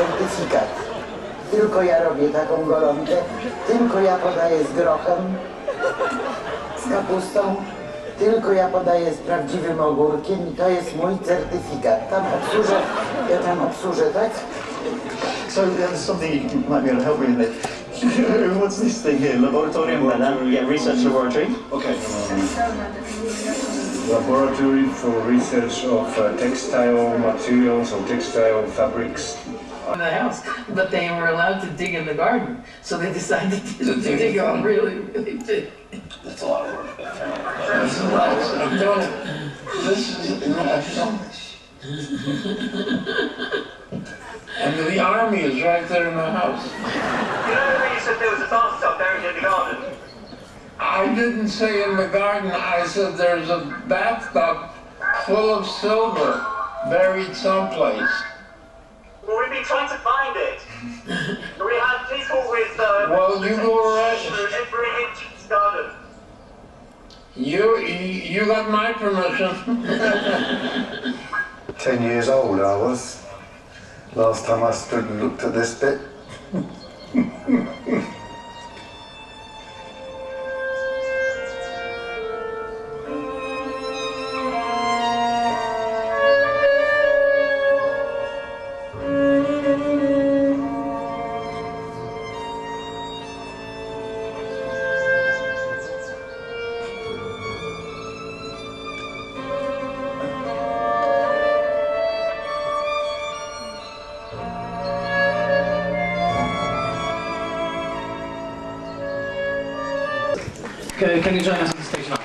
certyfikat. Tylko ja robię taką golonkę, tylko ja podaję z grochem, z kapustą, tylko ja podaję z prawdziwym ogórkiem i to jest mój certyfikat. Tam obsłużę, ja tam obsłużę, tak? So there's something you might be able to help me with it. What's this thing here? Laboratorium? Yeah, research laboratory. Okay. Laboratory for research of textile materials or textile fabrics. In the house, but they were allowed to dig in the garden, so they decided to dig on really, really big. That's a lot of work. That's a lot of work. I'm doing it. This is international. And the army is right there in the house. You know when you said there was a bathtub buried in the garden? I didn't say in the garden, I said there's a bathtub full of silver buried someplace. Well, we've been trying to find it. We had people with well, you go right. every inch of the garden. You got my permission. 10 years old I was. Last time I stood and looked at this bit. Can you join us on the stage now?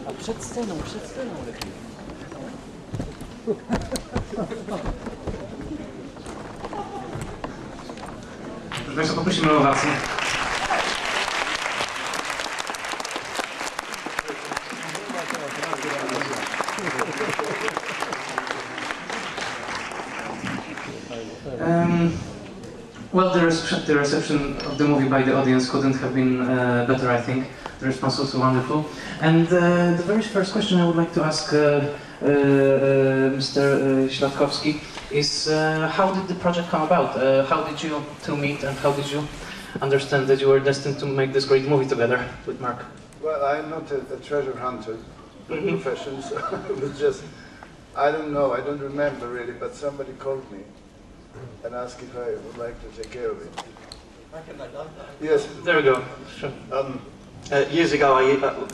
A przed sceną lepiej. Proszę Państwa, poprosimy o owację. Well, the reception of the movie by the audience couldn't have been better, I think. The response was wonderful. And the very first question I would like to ask Mr. Śladkowski is how did the project come about? How did you two meet and how did you understand that you were destined to make this great movie together with Mark? Well, I'm not a treasure hunter by profession, so it was just, I don't know, I don't remember really, but somebody called me and asked if I would like to take care of it. Yes. There we go. Sure. Years ago,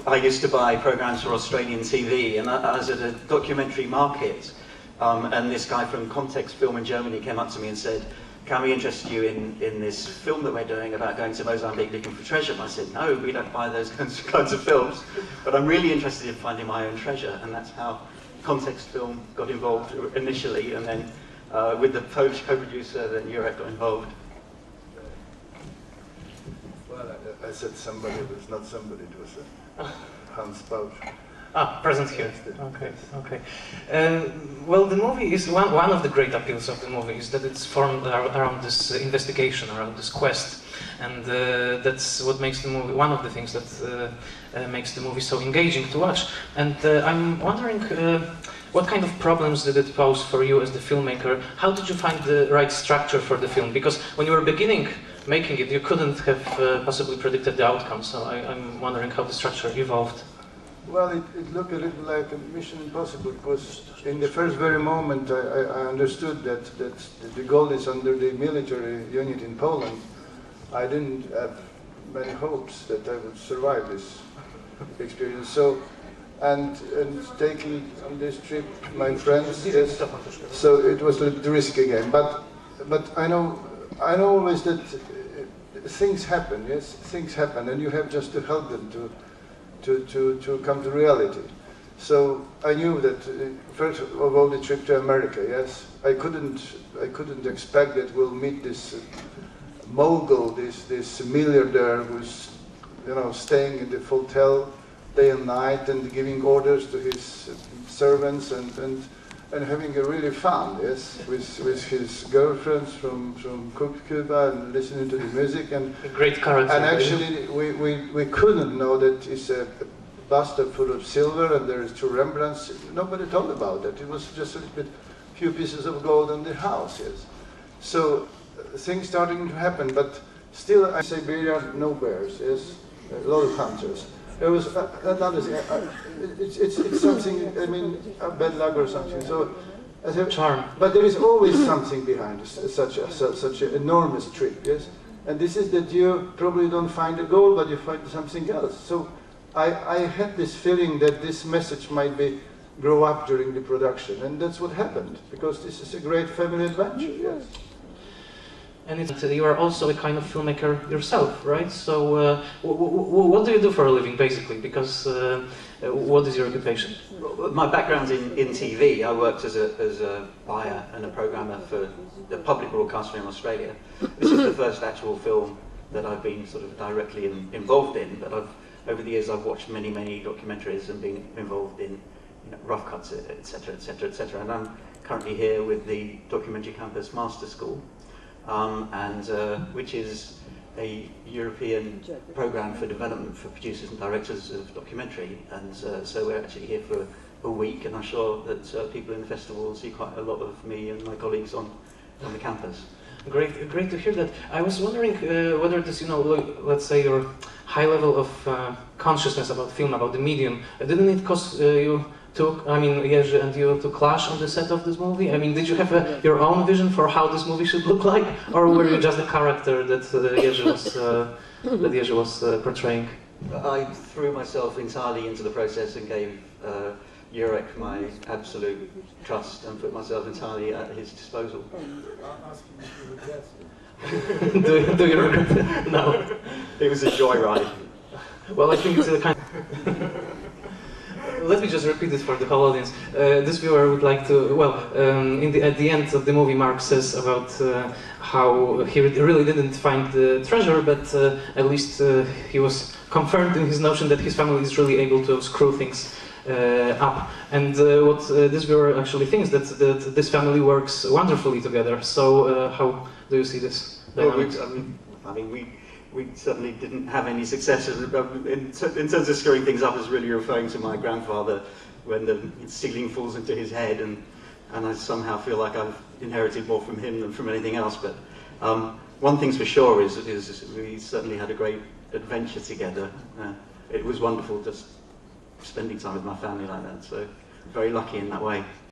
I used to buy programs for Australian TV, and I was at a documentary market, and this guy from Context Film in Germany came up to me and said, "Can we interest you in this film that we're doing about going to Mozambique looking for treasure?" And I said, "No, we don't buy those kinds of films, but I'm really interested in finding my own treasure," and that's how Context Film got involved initially, and then with the Polish co-producer, then Jurek got involved. Well, I said somebody, it was not somebody, it was Hans Bausch. Ah, present here. Okay, okay. Well, the movie is one of the great appeals of the movie is that it's formed around this investigation, around this quest, and that's what makes the movie. One of the things that makes the movie so engaging to watch. And I'm wondering, what kind of problems did it pose for you as the filmmaker? How did you find the right structure for the film? Because when you were beginning making it, you couldn't have possibly predicted the outcome. So I'm wondering how the structure evolved. Well, it looked a little like a Mission Impossible, because in the first very moment I understood that the goal is under the military unit in Poland. I didn't have many hopes that I would survive this experience. So, and taking on this trip my friends, yes, so it was a little risk again. But I know always that things happen. Yes, things happen, and you have just to help them to come to reality. So I knew that first of all the trip to America. Yes, I couldn't expect that we'll meet this mogul, this millionaire who's staying in the hotel day and night and giving orders to his servants, and and having a really fun, yes, with his girlfriends from Cuba and listening to the music. And a great character. And actually, we couldn't know that it's a bust full of silver and there is 2 Rembrandts. Nobody thought about that. It was just a little bit, few pieces of gold in the house, yes. So things starting to happen, but still, in Siberia, no bears, yes, a lot of hunters. There was another thing. It's something. I mean, bad luck or something. So, charm. But there is always something behind such an enormous trip. Yes, and this is that you probably don't find a goal, but you find something else. So, I had this feeling that this message might grow up during the production, and that's what happened because this is a great family adventure. Yes. And you are also a kind of filmmaker yourself, right? So, what do you do for a living, basically? Because what is your occupation? My background's in TV. I worked as a buyer and a programmer for the public broadcaster in Australia. This is the first actual film that I've been sort of directly involved in. But over the years, I've watched many documentaries and been involved in rough cuts, etc., etc., etc. And I'm currently here with the Documentary Campus Master School. Which is a European program for development for producers and directors of documentary, and so we're actually here for a week, and I'm sure that people in the festival will see quite a lot of me and my colleagues on the campus. Great to hear that. I was wondering whether this, let's say your high level of consciousness about film, about the medium, didn't it cause you Jerzy and you to clash on the set of this movie? I mean, did you have your own vision for how this movie should look like, or were you just a character that Jerzy was portraying? I threw myself entirely into the process and gave Jurek my absolute trust and put myself entirely at his disposal. Do you regret it? No. It was a joyride. Well, I think it's a kind of... Let me just repeat it for the whole audience. This viewer would like to, at the end of the movie, Mark says about how he really didn't find the treasure, but at least he was confirmed in his notion that his family is really able to screw things up. And what this viewer actually thinks, that this family works wonderfully together. So how do you see this dynamics? Well, we certainly didn't have any success in terms of screwing things up. Is really referring to my grandfather when the ceiling falls into his head, and I somehow feel like I've inherited more from him than from anything else. But one thing's for sure is we certainly had a great adventure together. It was wonderful just spending time with my family like that. So very lucky in that way.